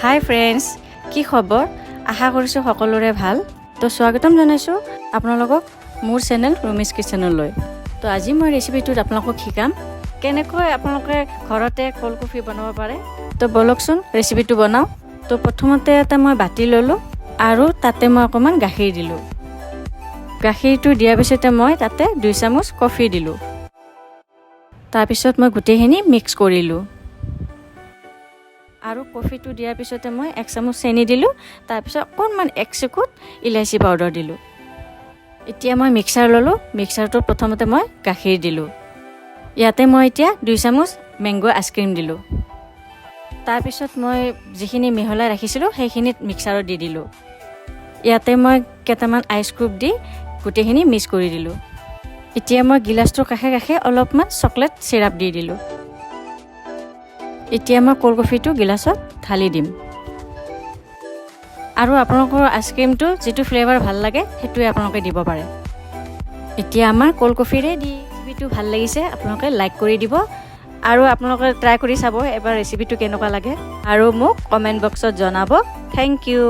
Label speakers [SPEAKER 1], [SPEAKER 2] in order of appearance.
[SPEAKER 1] হাই friends, কি খবৰ? আশা কৰিছোঁ সকলোৰে ভাল। তো স্বাগতম জনাইছোঁ আপোনালোকক মোৰ চেনেল ৰুমিছ কিচেনলৈ। তো আজি মই ৰেচিপিটোত আপোনালোকক শিকাম কেনেকৈ আপোনালোকে ঘৰতে ক'ল্ড কফি বনাব পাৰে। তো বলকচোন ৰেচিপিটো বনাওঁ। তো প্ৰথমতে এটা মই বাতি ল'লোঁ আৰু তাতে মই অকণমান গাখীৰ দিলোঁ। গাখীৰটো দিয়াৰ পিছতে মই তাতে 2 চামুচ কফি দিলোঁ। তাৰপিছত মই গোটেইখিনি মিক্স কৰিলোঁ আৰু কফিটো দিয়াৰ পিছতে মই 1 চামুচ চেনি দিলোঁ। তাৰপিছত অকণমান 1 চিকুট ইলাচি পাউডাৰ দিলোঁ। এতিয়া মই মিক্সাৰ ল'লোঁ। মিক্সাৰটোত প্ৰথমতে মই গাখীৰ দিলোঁ। ইয়াতে মই এতিয়া 2 চামুচ মেংগো আইচক্ৰীম দিলোঁ। তাৰপিছত মই যিখিনি মিহলাই ৰাখিছিলোঁ সেইখিনিত মিক্সাৰত দি দিলোঁ। ইয়াতে মই কেইটামান আইচ কিউব দি গোটেইখিনি মিক্স কৰি দিলোঁ। এতিয়া মই গিলাচটোৰ কাষে কাষে অলপমান চকলেট চিৰাপ দি দিলোঁ। এতিয়া মই ক'ল্ড কফিটো গিলাচত ঢালি দিম আৰু আপোনালোকৰ আইচক্ৰীমটো যিটো ফ্লেভাৰ ভাল লাগে সেইটোৱে আপোনালোকে দিব পাৰে। এতিয়া আমাৰ ক'ল্ড কফি ৰেডি। ৰেচিপিটো ভাল লাগিছে আপোনালোকে লাইক কৰি দিব আৰু আপোনালোকে ট্ৰাই কৰি চাব এবাৰ ৰেচিপিটো কেনেকুৱা লাগে আৰু মোক কমেণ্ট বক্সত জনাব। Thank U.